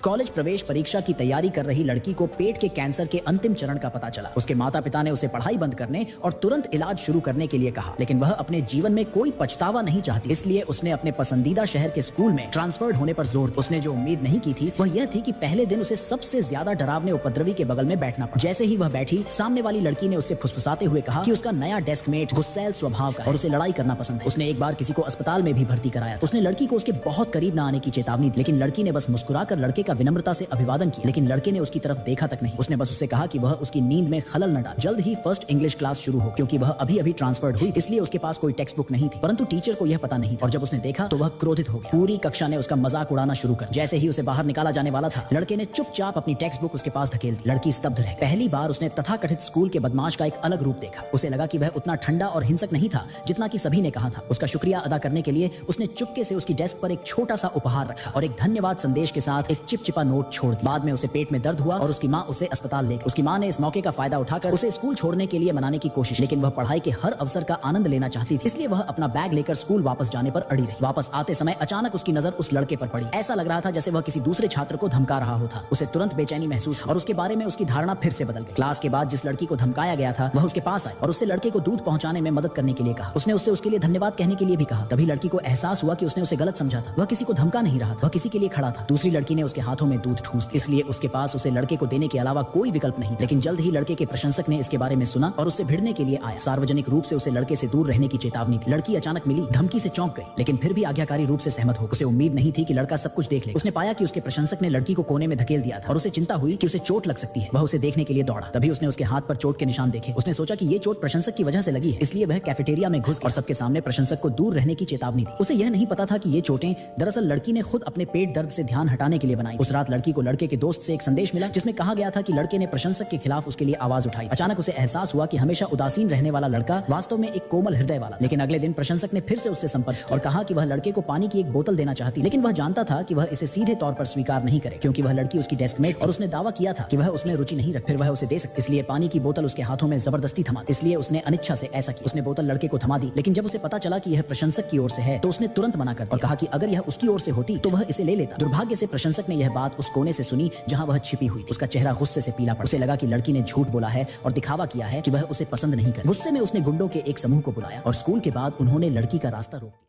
College प्रवेश परीक्षा की तैयारी कर रही लड़की को पेट के कैंसर के अंतिम चरण का पता चला। उसके माता पिता ने उसे पढ़ाई बंद करने और तुरंत इलाज शुरू करने के लिए कहा, लेकिन वह अपने जीवन में कोई पछतावा नहीं चाहती। इसलिए उसने अपने पसंदीदा शहर के स्कूल में ट्रांसफर्ड होने पर जोर दिया। उसने जो उम्मीद नहीं की थी वह यह थी कि पहले दिन उसे सबसे ज्यादा डरावने उपद्रवी के बगल में बैठना पड़ा। जैसे ही वह बैठी, सामने वाली लड़की ने उससे फुसफुसाते हुए कहा कि उसका नया डेस्कमेट गुस्सैल स्वभाव का है और उसे लड़ाई करना पसंद है। उसने एक बार किसी को अस्पताल में भी भर्ती कराया। उसने लड़की को उसके बहुत करीब न आने की चेतावनी दी, लेकिन लड़की ने बस मुस्कुराकर लड़के का विनम्रता से अभिवादन किया, लेकिन लड़के ने उसकी तरफ देखा तक नहीं। उसने बस उससे कहा कि वह उसकी नींद में खलल न डाले। जल्द ही फर्स्ट इंग्लिश क्लास शुरू हो, क्योंकि वह अभी ट्रांसफर्ड हुई, इसलिए उसके पास कोई टेक्स्ट बुक नहीं थी। परंतु टीचर को यह पता नहीं था और जब उसने देखा तो वह क्रोधित हो गया। पूरी कक्षा ने उसका मजाक उड़ाना शुरू कर। जैसे ही उसे बाहर निकाला जाने वाला था, लड़के ने चुपचाप अपनी टेक्स्ट बुक उसके पास धकेल दी। लड़की स्तब्ध रह गई। पहली बार उसने तथाकथित स्कूल के बदमाश का एक अलग रूप देखा। उसे लगा कि वह उतना ठंडा और हिंसक नहीं था जितना कि सभी ने कहा था। उसका शुक्रिया अदा करने के लिए उसने चुपके से उसकी डेस्क पर एक छोटा सा उपहार रखा और एक धन्यवाद संदेश के साथ एक चिपचिपा नोट छोड़ दिया। बाद में उसे पेट में दर्द हुआ और उसकी माँ उसे अस्पताल ले गई। उसकी माँ ने इस मौके का फायदा उठाकर उसे स्कूल छोड़ने के लिए मनाने की कोशिश, लेकिन वह पढ़ाई के हर अवसर का आनंद लेना चाहती थी। इसलिए वह अपना बैग लेकर स्कूल वापस जाने पर अड़ी रही। वापस आते समय अचानक उसकी नजर उस लड़के पर पड़ी। ऐसा लग रहा था जैसे वह किसी दूसरे छात्र को धमका रहा होता। उसे तुरंत बेचैनी महसूस और उसके बारे में उसकी धारणा फिर से बदल गई। क्लास के बाद जिस लड़की को धमकाया गया था वह उसके पास आई और उससे लड़के को दूध पहुंचाने में मदद करने के लिए कहा। उसने उससे उसके लिए धन्यवाद कहने के लिए भी कहा। तभी लड़की को एहसास हुआ कि उसने उसे गलत समझा था। वह किसी को धमका नहीं रहा था, वह किसी के लिए खड़ा था। दूसरी लड़की ने उसके हाथों में दूध ठूस दिया, इसलिए उसके पास उसे लड़के को देने के अलावा कोई विकल्प नहीं। लेकिन जल्द ही लड़के के प्रशंसक ने इसके बारे में सुना और उससे भिड़ने के लिए आया। सार्वजनिक रूप से उसे लड़के से दूर रहने की चेतावनी दी। लड़की अचानक मिली, धमकी से चौंक गई, लेकिन फिर भी आज्ञाकारी रूप से सहमत हो। उसे उम्मीद नहीं थी कि लड़का सब कुछ देख ले। उसने पाया कि उसके प्रशंसक ने लड़की को कोने में धकेल दिया था और उसे चिंता हुई कि उसे चोट लग सकती है। वह उसे देखने के लिए दौड़ा। तभी उसने उसके हाथ पर चोट के निशान देखे। उसने सोचा कि ये चोट प्रशंसक की वजह से लगी है, इसलिए वह कैफेटेरिया में घुस और सबके सामने प्रशंसक को दूर रहने की चेतावनी दी। उसे यह नहीं पता था कि ये चोटें दरअसल लड़की ने खुद अपने पेट दर्द से ध्यान हटाने के लिए बनाई। उस रात लड़की को लड़के के दोस्त से एक संदेश मिला जिसमें कहा गया था कि लड़के ने प्रशंसक के खिलाफ उसके लिए आवाज उठाई। अचानक उसे एहसास हुआ कि हमेशा उदासीन रहने वाला लड़का वास्तव में एक कोमल हृदय वाला। लेकिन अगले दिन प्रशंसक ने फिर से उससे संपर्क और कहा कि वह लड़के को पानी की एक बोतल देना चाहती, लेकिन वह जानता था कि वह इसे सीधे तौर पर स्वीकार नहीं करे, क्योंकि वह लड़की उसकी डेस्कमेट और उसने दावा किया था कि वह उसमें रुचि नहीं रखती। फिर वह उसे दे सकती, इसलिए पानी की बोतल उसके हाथों में जबरदस्ती थमा, इसलिए उसने अनिच्छा से ऐसा किया। उसने बोतल लड़के को थमा दी, लेकिन जब उसे पता चला कि यह प्रशंसक की ओर से है तो उसने तुरंत मना कर दिया और कहा कि अगर यह उसकी ओर से होती तो वह इसे ले लेता। दुर्भाग्य से प्रशंसक ने यह बात उस कोने से सुनी जहां वह छिपी हुई थी। उसका चेहरा गुस्से से पीला पड़ा। उसे लगा कि लड़की ने झूठ बोला है और दिखावा किया है कि वह उसे पसंद नहीं करती। गुस्से में उसने गुंडों के एक समूह को बुलाया और स्कूल के बाद उन्होंने लड़की का रास्ता रोक दिया।